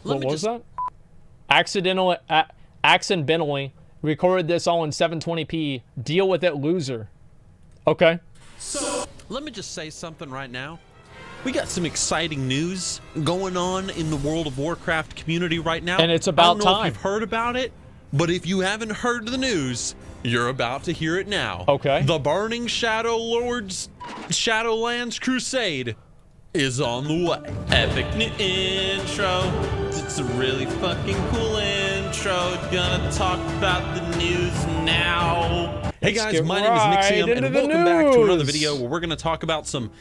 What was that? Accidentally recorded this all in 720p. Deal with it, loser. Okay. So, let me just say something right now. We got some exciting news going on in the World of Warcraft community right now. And it's about time. I don't know time. if you've heard about it, but if you haven't heard the news, you're about to hear it now. Okay. The Burning Shadow Lords Shadowlands Crusade is on the way. Epic new intro. It's a really fucking cool intro. Gonna talk about the news now. Hey guys, my name is Nixxiom, and welcome back to another video where we're gonna talk about some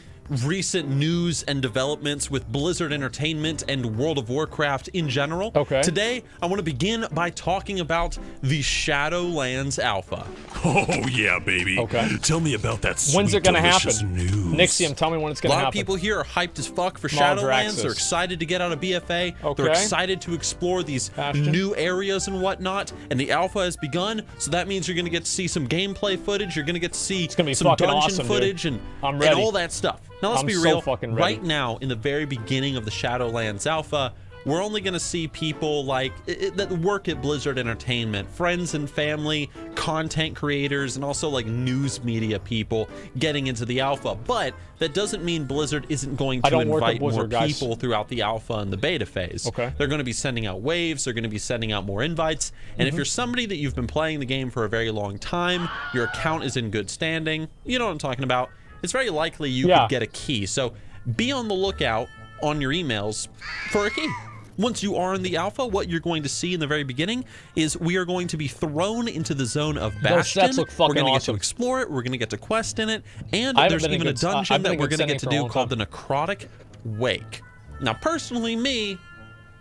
recent news and developments with Blizzard Entertainment and World of Warcraft in general. Okay. Today, I want to begin by talking about the Shadowlands Alpha. Oh yeah, baby. Okay. Tell me about that sweet, When's it gonna delicious happen? news. Nixxiom, tell me when it's gonna happen. A lot of people here are hyped as fuck for Small Shadowlands. Draxus. They're excited to get out of BFA. Okay. They're excited to explore these Bastion. new areas and whatnot. And the alpha has begun, so that means you're gonna get to see some gameplay footage. You're gonna get to see gonna be some fucking dungeon awesome, footage dude. and I'm ready. all that stuff. Now let's I'm be so real. fucking ready. Right now, in the very beginning of the Shadowlands Alpha, we're only going to see people like that work at Blizzard Entertainment, friends and family, content creators, and also like news media people getting into the alpha. But that doesn't mean Blizzard isn't going to invite more people throughout the alpha and the beta phase. Okay. They're going to be sending out waves. They're going to be sending out more invites. And if you're somebody that you've been playing the game for a very long time, your account is in good standing, you know what I'm talking about, it's very likely you could get a key. So be on the lookout on your emails for a key. Once you are in the alpha, what you're going to see in the very beginning is we are going to be thrown into the zone of Bastion. Those sets look fucking we're going to get to awesome. explore it. We're going to get to quest in it. And I haven't there's been in even a good- dungeon I've been that in we're good going to get to standing for a do long called the Necrotic Wake. Now, personally,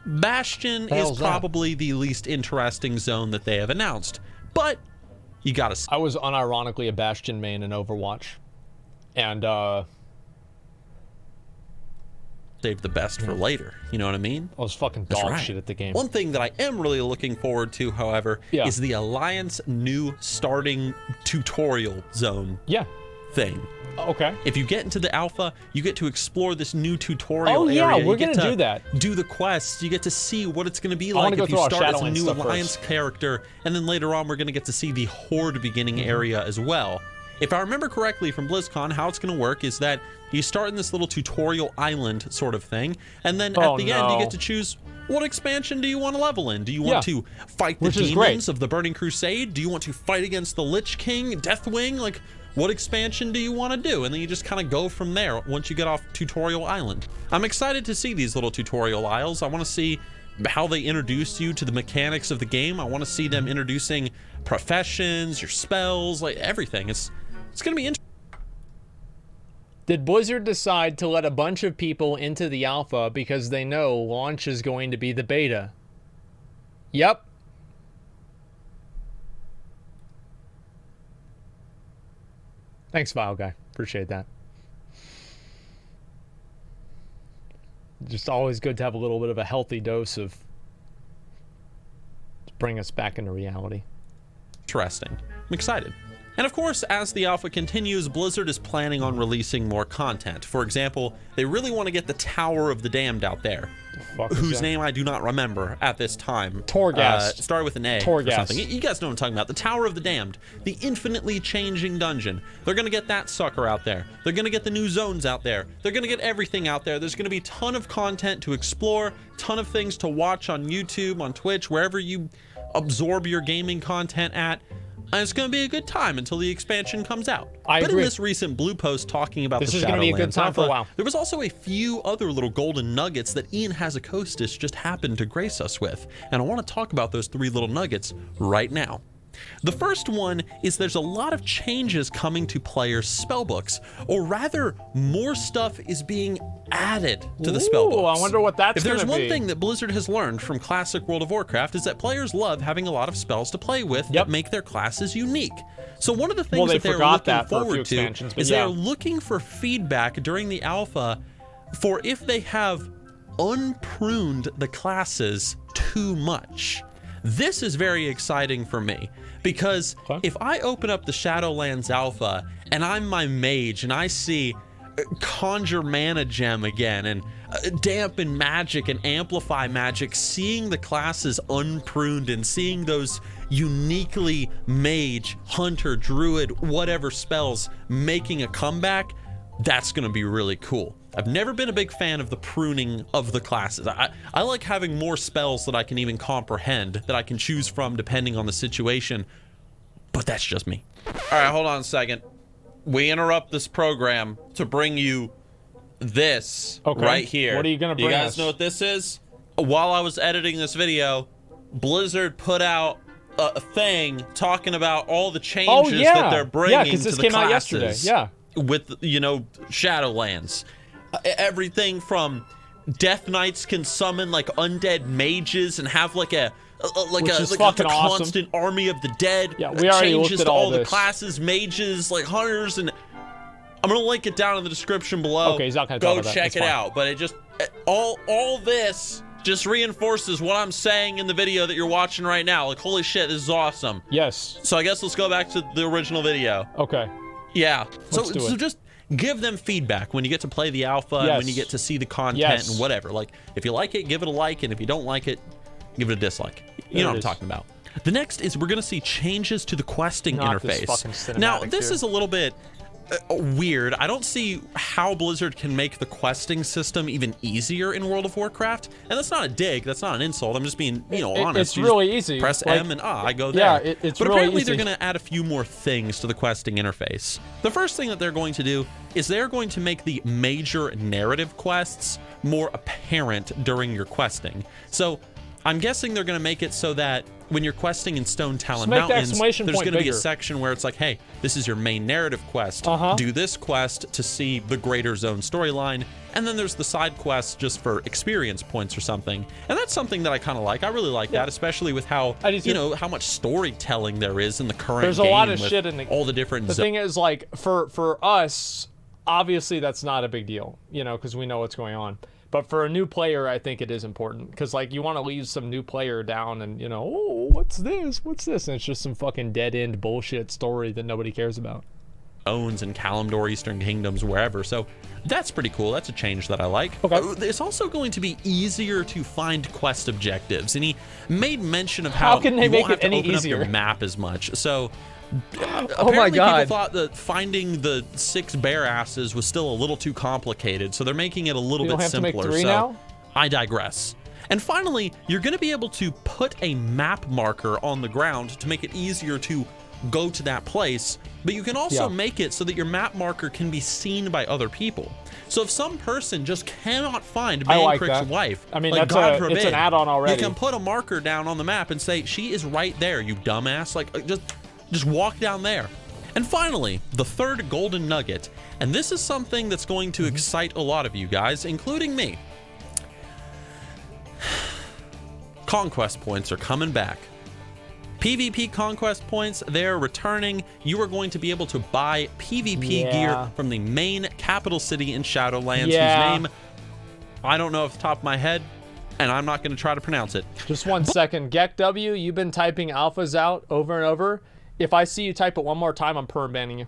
Bastion The is hell's that? probably the least interesting zone that they have announced. But you got to I was unironically a Bastion main in Overwatch. And, save the best for later. You know what I mean? I was fucking That's dog right. shit at the game. One thing that I am really looking forward to, however, is the Alliance new starting tutorial zone thing. Okay. If you get into the alpha, you get to explore this new tutorial area. Oh yeah, we're You get gonna to do that. Do the quests. You get to see what it's going to be I wanna like go if you through our start as a Shadowlands new stuff Alliance first. character, and then later on we're going to get to see the Horde beginning area as well. If I remember correctly from BlizzCon, how it's going to work is that you start in this little tutorial island sort of thing, and then at the end you get to choose what expansion do you want to level in. Do you want to fight the demons of the Burning Crusade? Do you want to fight against the Lich King, Deathwing? Like, what expansion do you want to do? And then you just kind of go from there once you get off tutorial island. I'm excited to see these little tutorial isles. I want to see how they introduce you to the mechanics of the game. I want to see them introducing professions, your spells, like everything. It's going to be interesting. Did Blizzard decide to let a bunch of people into the alpha because they know launch is going to be the beta? Yep. Thanks, Vile Guy. Appreciate that. Just always good to have a little bit of a healthy dose of to bring us back into reality. Interesting. I'm excited. And of course, as the alpha continues, Blizzard is planning on releasing more content. For example, they really want to get the Tower of the Damned out there, whose name I do not remember at this time. Torghast. Started with an A or something. You guys know what I'm talking about. The Tower of the Damned, the infinitely changing dungeon. They're going to get that sucker out there. They're going to get the new zones out there. They're going to get everything out there. There's going to be a ton of content to explore, ton of things to watch on YouTube, on Twitch, wherever you absorb your gaming content at. And it's going to be a good time until the expansion comes out. I agree. In this recent blue post talking about This the is going to be a good Shadowlands time for a while. there was also a few other little golden nuggets that Ian Hazakostas just happened to grace us with. And I want to talk about those three little nuggets right now. The first one is there's a lot of changes coming to players' spellbooks, or rather, more stuff is being added to the spellbooks. I wonder what that's going to be. If there's one thing that Blizzard has learned from classic World of Warcraft is that players love having a lot of spells to play with that make their classes unique. So one of the things that they're looking forward to is they're looking for feedback during the alpha for if they have unpruned the classes too much. This is very exciting for me because if I open up the Shadowlands Alpha and I'm my mage and I see conjure mana gem again, and dampen magic and amplify magic, seeing the classes unpruned and seeing those uniquely mage, hunter, druid, whatever spells making a comeback, that's going to be really cool. I've never been a big fan of the pruning of the classes. I like having more spells that I can even comprehend, that I can choose from depending on the situation, but that's just me. All right, hold on a second. We interrupt this program to bring you this right here. What are you going to bring us? You guys know what this is? While I was editing this video, Blizzard put out a thing talking about all the changes that they're bringing to the came classes. out yesterday. Yeah. With, you know, Shadowlands. Everything from Death Knights can summon like undead mages and have like a constant army of the dead. Yeah, we already changes looked at to all this. the classes, mages, like hunters, and I'm gonna link it down in the description below. Okay, he's not gonna talk about that. Go check it out. But it just all this just reinforces what I'm saying in the video that you're watching right now. Like, holy shit, this is awesome. Yes. So I guess let's go back to the original video. Okay. Yeah. Let's do So it. just give them feedback when you get to play the alpha and when you get to see the content and whatever. Like, if you like it, give it a like, and if you don't like it, give it a dislike. You know what I'm talking about. The next is we're going to see changes to the questing interface. Now, this is a little bit weird. I don't see how Blizzard can make the questing system even easier in World of Warcraft. And that's not a dig. That's not an insult. I'm just being, honest. It's really easy. Press like, M and I go there. Yeah, it's but really apparently easy. they're going to add a few more things to the questing interface. The first thing that they're going to do is they're going to make the major narrative quests more apparent during your questing. So I'm guessing they're going to make it so that when you're questing in Stone Talon Mountains, there's going to be a section where it's like, hey, this is your main narrative quest. Do this quest to see the greater zone storyline. And then there's the side quests just for experience points or something. And that's something that I kind of like. I really like that, especially with how, how much storytelling there is in the current game. There's a lot of shit in all the different The thing is, like, for us, obviously that's not a big deal, because we know what's going on. But for a new player, I think it is important because, like, you want to leave some new player down and, oh, what's this? What's this? And it's just some fucking dead-end bullshit story that nobody cares about. Owns in Kalimdor, Eastern Kingdoms, wherever. So that's pretty cool. That's a change that I like. Okay. It's also going to be easier to find quest objectives. And he made mention of how can they make it any open easier? Up your map as much. So oh my God. People thought that finding the 6 bear asses was still a little too complicated, so they're making it a little bit simpler. To make 3 so now? I digress. And finally, you're going to be able to put a map marker on the ground to make it easier to go to that place, but you can also make it so that your map marker can be seen by other people. So if some person just cannot find Mancrick's wife, I mean, like, that's God forbid, it's an add-on already. You can put a marker down on the map and say, she is right there, you dumbass. Like, just walk down there. And finally, the third golden nugget, and this is something that's going to excite a lot of you guys, including me. Conquest points are coming back. PvP conquest points, they're returning. You are going to be able to buy PvP gear from the main capital city in Shadowlands, whose name I don't know off the top of my head, and I'm not going to try to pronounce it. Just one second. GekW, you've been typing alphas out over and over. If I see you type it one more time, I'm perm banning you.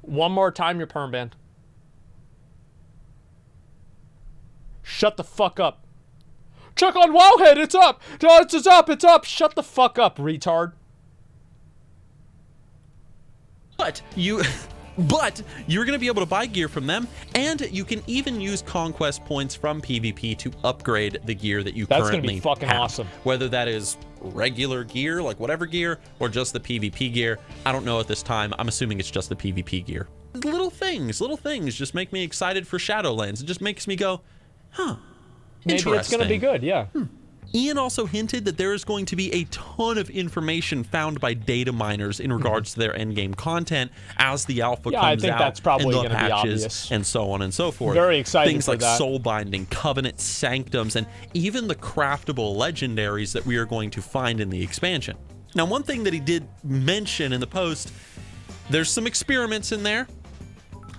One more time, you're perm banned. Shut the fuck up. Check on Wowhead, it's up! It's up, it's up! Shut the fuck up, retard. But you're going to be able to buy gear from them, and you can even use conquest points from PvP to upgrade the gear that you currently have. That's going to be fucking awesome. Whether that is regular gear, like whatever gear, or just the PvP gear. I don't know at this time. I'm assuming it's just the PvP gear. Little things just make me excited for Shadowlands. It just makes me go, huh. Maybe it's going to be good, yeah. Ian also hinted that there is going to be a ton of information found by data miners in regards to their endgame content as the alpha comes out. I think that's probably going to be obvious. And so on and so forth. Very excited Things for like that. soul binding, covenant sanctums, and even the craftable legendaries that we are going to find in the expansion. Now, one thing that he did mention in the post, there's some experiments in there.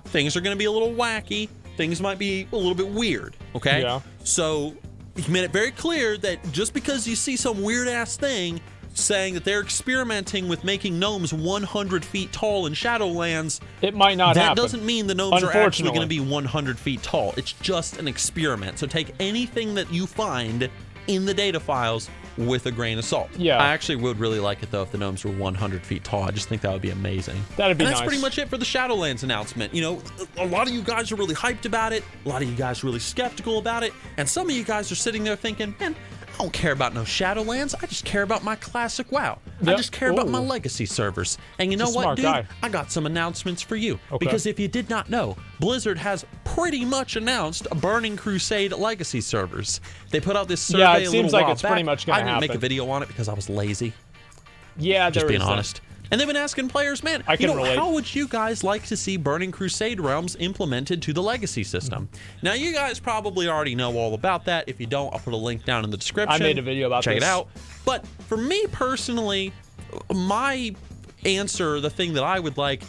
Things are going to be a little wacky. Things might be a little bit weird, okay? Yeah. So he made it very clear that just because you see some weird ass thing, saying that they're experimenting with making gnomes 100 feet tall in Shadowlands. It might not happen. That doesn't mean the gnomes are actually going to be 100 feet tall. It's just an experiment. So take anything that you find in the data files with a grain of salt. Yeah. I actually would really like it, though, if the gnomes were 100 feet tall. I just think that would be amazing. That'd be nice. That's pretty nice. much it for the Shadowlands announcement. You know, a lot of you guys are really hyped about it. A lot of you guys are really skeptical about it. And some of you guys are sitting there thinking, man, I don't care about no Shadowlands. I just care about my classic WoW. I Yep. just care about my legacy servers. And you know what, smart dude? guy. I got some announcements for you. Okay. Because if you did not know, Blizzard has pretty much announced Burning Crusade legacy servers. They put out this survey Yeah, it a little seems like while it's pretty back. much gonna I didn't make a happen. video on it because I was lazy. Yeah, Just there being is that. honest. And they've been asking players, man, I can you know, relate. how would you guys like to see Burning Crusade realms implemented to the legacy system? Now, you guys probably already know all about that. If you don't, I'll put a link down in the description. I made a video about Check this. it out. But for me personally, my answer, the thing that I would like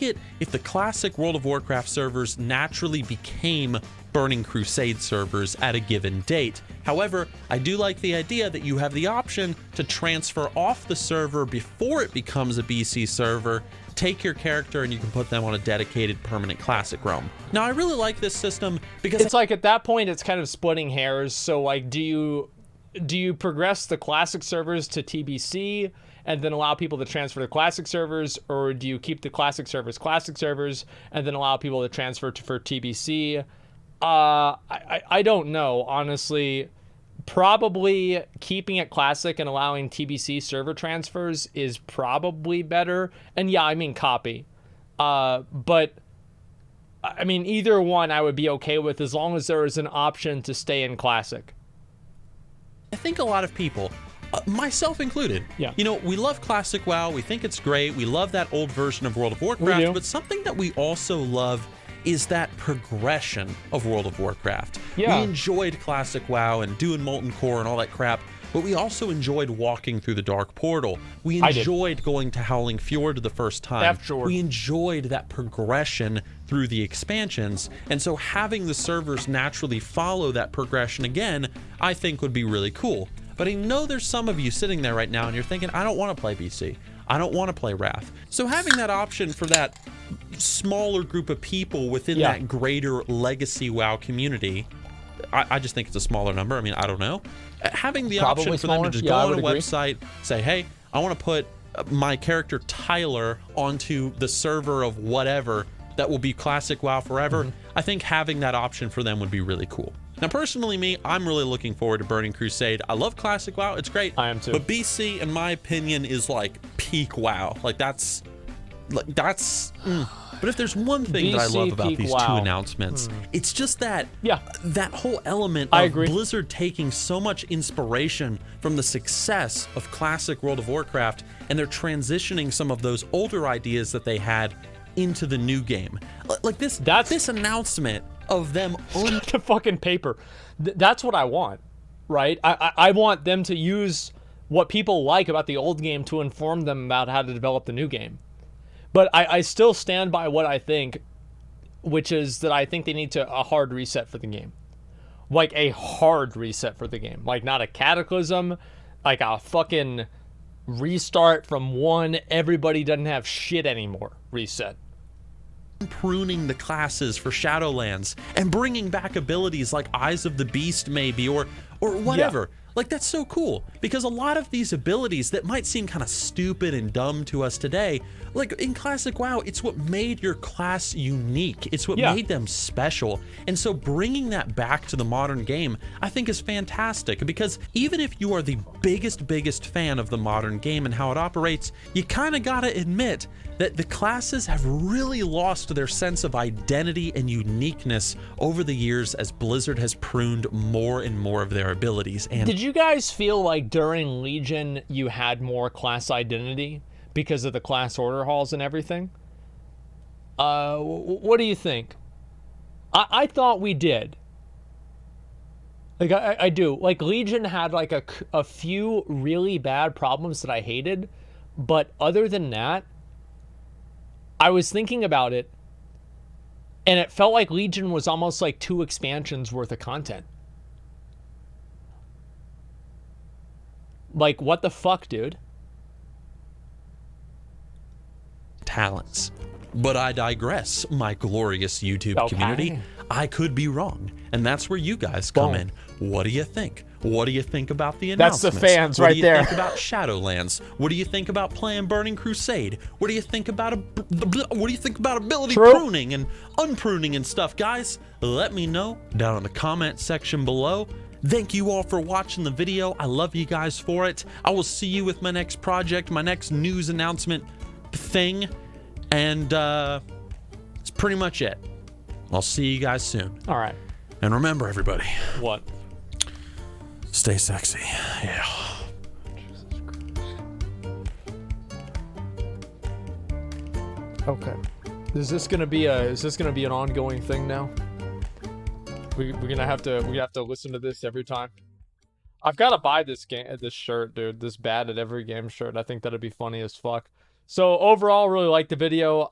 it if the classic World of Warcraft servers naturally became Burning Crusade servers at a given date. However, I do like the idea that you have the option to transfer off the server before it becomes a BC server, take your character, and you can put them on a dedicated permanent classic realm. Now, I really like this system because It's like at that point, it's kind of splitting hairs. So like, do you progress the classic servers to TBC and then allow people to transfer to classic servers, or do you keep the classic servers and then allow people to transfer for TBC? I don't know, honestly. Probably keeping it classic and allowing TBC server transfers is probably better. And yeah, I mean copy. But I mean, either one I would be okay with as long as there is an option to stay in classic. I think a lot of people, myself included, Yeah. you know, we love classic WoW. We think it's great. We love that old version of World of We Warcraft. do. But something that we also love is that progression of World of Warcraft. Yeah. We enjoyed classic WoW and doing Molten Core and all that crap, but we also enjoyed walking through the Dark Portal. We I did. enjoyed going to Howling Fjord the first time. F-Fjord. We enjoyed that progression through the expansions. And so having the servers naturally follow that progression again, I think would be really cool. But I know there's some of you sitting there right now and you're thinking, I don't want to play BC. I don't want to play Wrath. So having that option for that smaller group of people within Yeah. that greater legacy WoW community, I just think it's a smaller number. I mean, I don't know. Having the Probably option for them smaller. to just Yeah, go I on a would agree. website, say, hey, I want to put my character Tyler onto the server of whatever that will be classic WoW forever. I think having that option for them would be really cool. Now, personally, me, I'm really looking forward to Burning Crusade. I love classic WoW. It's great. I am too. But BC, in my opinion, is like peak WoW. Like that's. But if there's one thing that I BC love about peak these two WoW. announcements, it's just that Yeah. that whole element I of agree. Blizzard taking so much inspiration from the success of classic World of Warcraft, and they're transitioning some of those older ideas that they had into the new game. Like this announcement of them on The fucking paper. That's what I want, right? I want them to use what people like about the old game to inform them about how to develop the new game. But I still stand by what I think, which is that I think they need a hard reset for the game. Like a hard reset for the game. Like not a cataclysm, like a fucking restart from one, everybody doesn't have shit anymore reset. pruning the classes for Shadowlands and bringing back abilities like Eyes of the Beast maybe or whatever. Like that's so cool because a lot of these abilities that might seem kind of stupid and dumb to us today, like in classic WoW, it's what made your class unique. It's what made them special. And so bringing that back to the modern game, I think is fantastic because even if you are the biggest fan of the modern game and how it operates, you kind of got to admit that the classes have really lost their sense of identity and uniqueness over the years as Blizzard has pruned more and more of their abilities. And did you guys feel like during Legion you had more class identity because of the class order halls and everything? What do you think? I thought we did. Like I do. Like Legion had like a few really bad problems that I hated, but other than that, I was thinking about it, and it felt like Legion was almost like 2 expansions worth of content. Like, what the fuck, dude? Talents. But I digress, my glorious YouTube community. I could be wrong. And that's where you guys come in. What do you think? What do you think about the announcements? That's the fans right there. What do you think about Shadowlands? What do you think about playing Burning Crusade? What do you think about ability pruning and unpruning and stuff, guys? Let me know down in the comment section below. Thank you all for watching the video. I love you guys for it. I will see you with my next project, my next news announcement thing. And that's pretty much it. I'll see you guys soon. All right. And remember, everybody. What? Stay sexy. Yeah. Okay. Is this gonna be an ongoing thing now? We're gonna have to listen to this every time. I've got to buy this shirt, dude. This bad at every game shirt. I think that'd be funny as fuck. So overall, really like the video.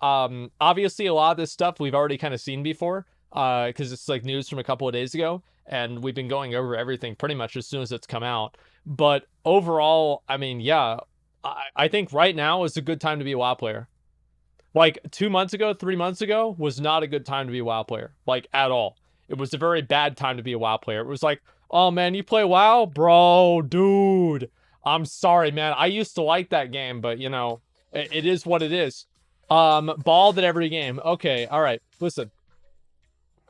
Obviously, a lot of this stuff we've already kind of seen before, because it's like news from a couple of days ago, and we've been going over everything pretty much as soon as it's come out. But overall, I mean, yeah, I think right now is a good time to be a WoW player. Like 2 months ago, 3 months ago was not a good time to be a WoW player, like at all. It was a very bad time to be a WoW player. It was like, oh man, you play WoW? Bro, dude, I'm sorry, man. I used to like that game, but you know, it is what it is. Bald at every game. Okay, all right. Listen.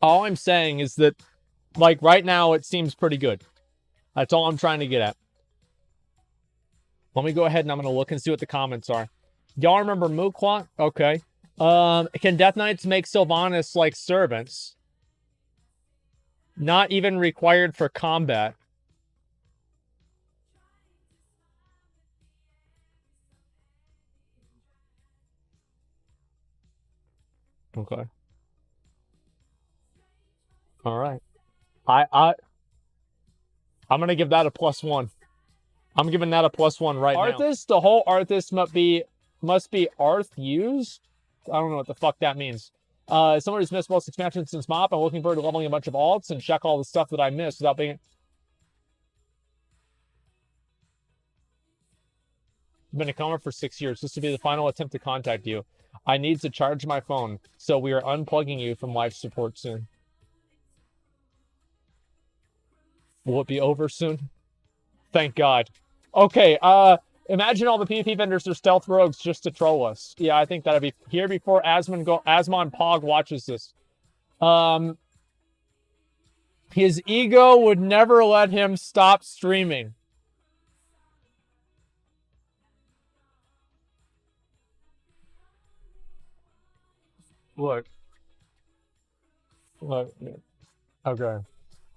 All I'm saying is that, like, right now it seems pretty good. That's all I'm trying to get at. Let me go ahead and I'm going to look and see what the comments are. Y'all remember Mooquat? Okay. Can Death Knights make Sylvanas like servants? Not even required for combat. Okay. All right. I'm gonna give that a +1. I'm giving that a +1 right now. Arthas, the whole Arthas must be Arth used. I don't know what the fuck that means. Someone who's missed most expansions since MOP. I'm looking forward to leveling a bunch of alts and check all the stuff that I missed without being. I've been a comment for 6 years. This will be the final attempt to contact you. I need to charge my phone, so we are unplugging you from live support soon. Will it be over soon? Thank God. Okay, imagine all the PvP vendors are stealth rogues just to troll us. Yeah, I think that'll be here before Asmon Pog watches this. His ego would never let him stop streaming. Look. Okay.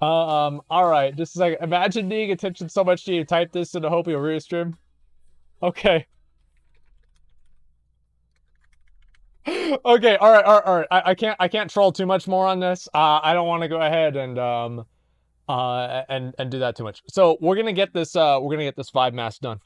All right. This is like, imagine needing attention so much that you type this in the hope you'll restream. Okay. Okay. All right. I can't troll too much more on this. I don't want to go ahead and do that too much. So we're gonna get this 5 mask done.